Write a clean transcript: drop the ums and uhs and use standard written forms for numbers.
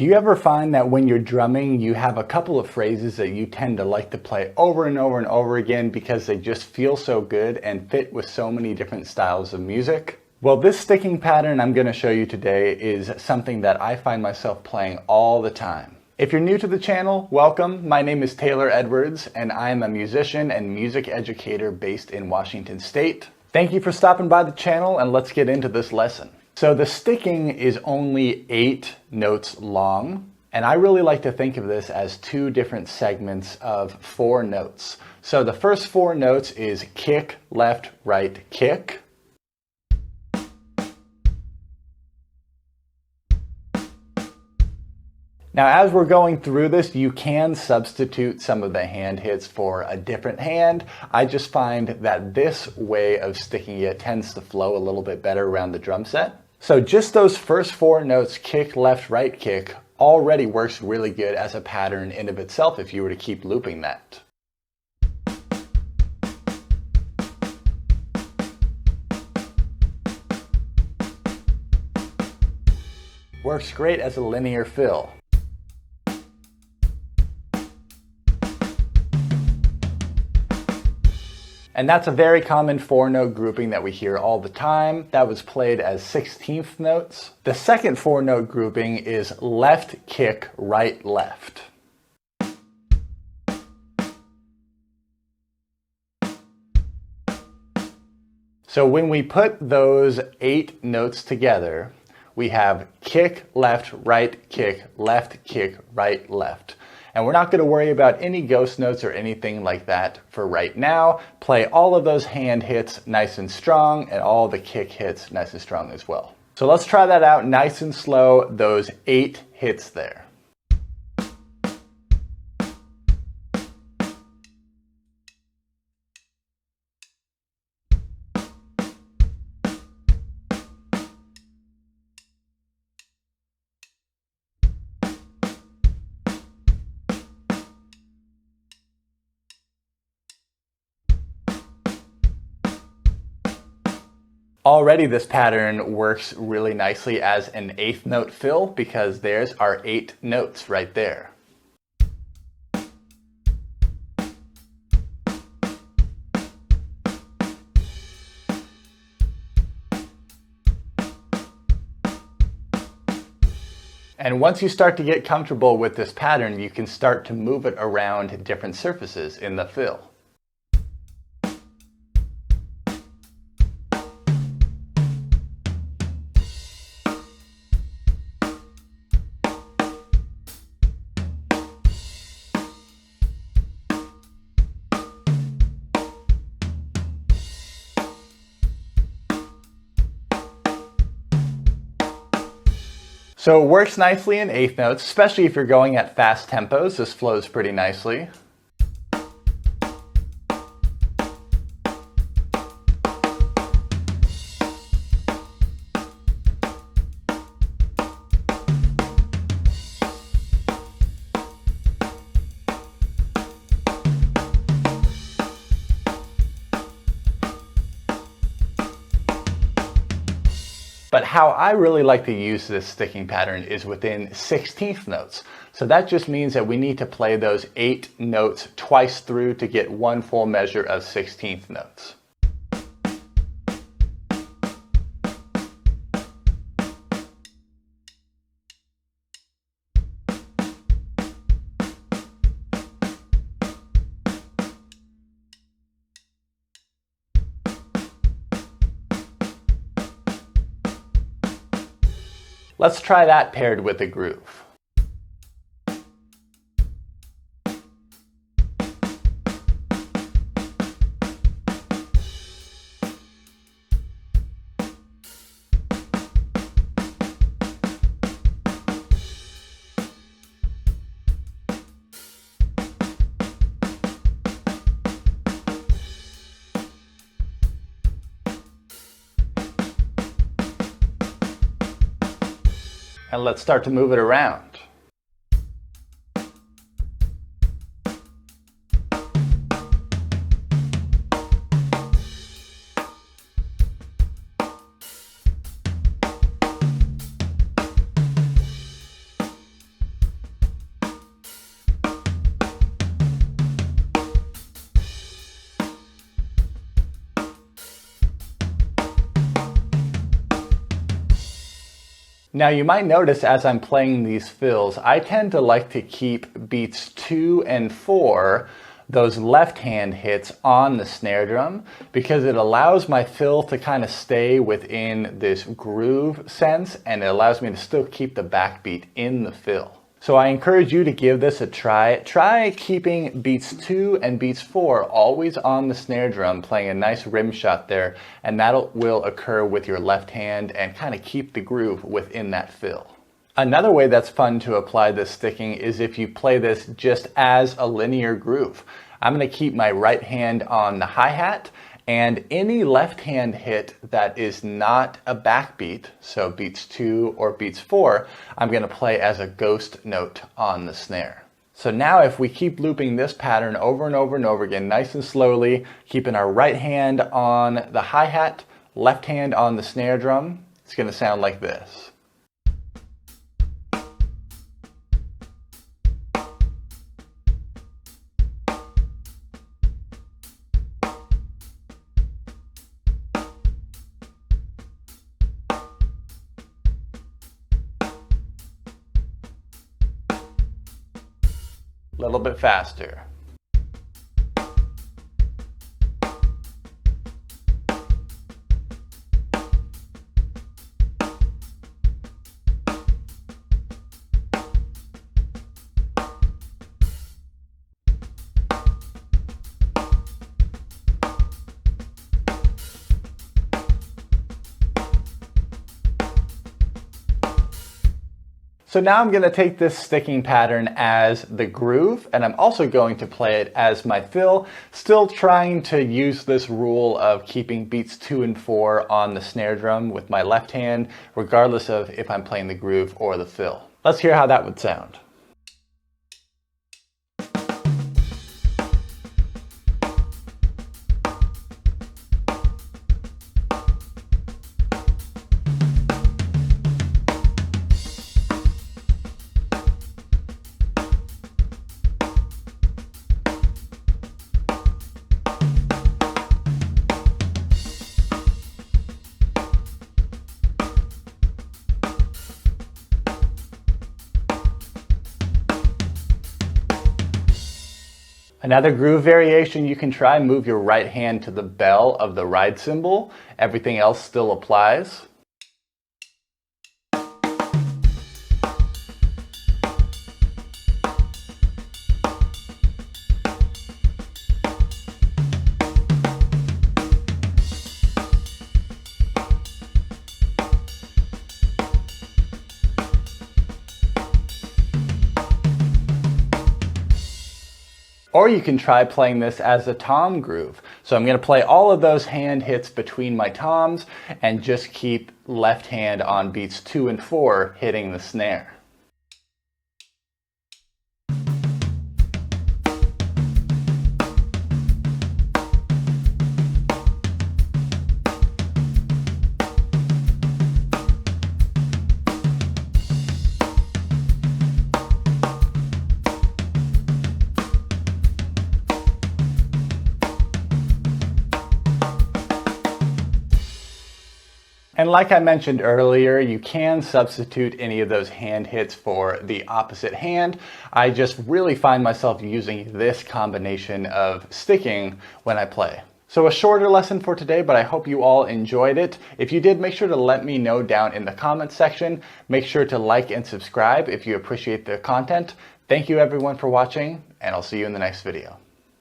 Do you ever find that when you're drumming, you have a couple of phrases that you tend to like to play over and over and over again because they just feel so good and fit with so many different styles of music? Well, this sticking pattern I'm going to show you today is something that I find myself playing all the time. If you're new to the channel, welcome. My name is Taylor Edwards, and I am a musician and music educator based in Washington State. Thank you for stopping by the channel, and let's get into this lesson. So the sticking is only 8 notes long, and I really like to think of this as 2 different segments of 4 notes. So the first 4 notes is kick, left, right, kick. Now, as we're going through this, you can substitute some of the hand hits for a different hand. I just find that this way of sticking it tends to flow a little bit better around the drum set. So just those first 4 notes, kick, left, right, kick, already works really good as a pattern in of itself if you were to keep looping that. Works great as a linear fill. And that's a very common 4-note grouping that we hear all the time. That was played as 16th notes. The second 4-note grouping is left, kick, right, left. So when we put those 8 notes together, we have kick, left, right, kick, right, left. And we're not going to worry about any ghost notes or anything like that for right now. Play all of those hand hits nice and strong and all the kick hits nice and strong as well. So let's try that out nice and slow, those 8 hits there. Already this pattern works really nicely as an 8th note fill because there's our 8 notes right there. And once you start to get comfortable with this pattern, you can start to move it around different surfaces in the fill. So it works nicely in 8th notes, especially if you're going at fast tempos. This flows pretty nicely. But how I really like to use this sticking pattern is within 16th notes. So that just means that we need to play those 8 notes twice through to get one full measure of 16th notes. Let's try that paired with a groove. And let's start to move it around. Now you might notice as I'm playing these fills, I tend to like to keep beats 2 and 4, those left hand hits, on the snare drum because it allows my fill to kind of stay within this groove sense and it allows me to still keep the backbeat in the fill. So I encourage you to give this a try. Try keeping beats 2 and beats 4 always on the snare drum, playing a nice rim shot there, and that will occur with your left hand and kind of keep the groove within that fill. Another way that's fun to apply this sticking is if you play this just as a linear groove. I'm going to keep my right hand on the hi-hat, and any left hand hit that is not a backbeat, so beats 2 or beats 4, I'm going to play as a ghost note on the snare. So now if we keep looping this pattern over and over and over again, nice and slowly, keeping our right hand on the hi-hat, left hand on the snare drum, it's going to sound like this. A little bit faster. So now I'm going to take this sticking pattern as the groove, and I'm also going to play it as my fill, still trying to use this rule of keeping beats 2 and 4 on the snare drum with my left hand, regardless of if I'm playing the groove or the fill. Let's hear how that would sound. Another groove variation you can try, move your right hand to the bell of the ride cymbal. Everything else still applies. Or you can try playing this as a tom groove. So I'm going to play all of those hand hits between my toms and just keep left hand on beats 2 and 4 hitting the snare. And like I mentioned earlier, you can substitute any of those hand hits for the opposite hand. I just really find myself using this combination of sticking when I play. So a shorter lesson for today, but I hope you all enjoyed it. If you did, make sure to let me know down in the comments section. Make sure to like and subscribe if you appreciate the content. Thank you everyone for watching, and I'll see you in the next video.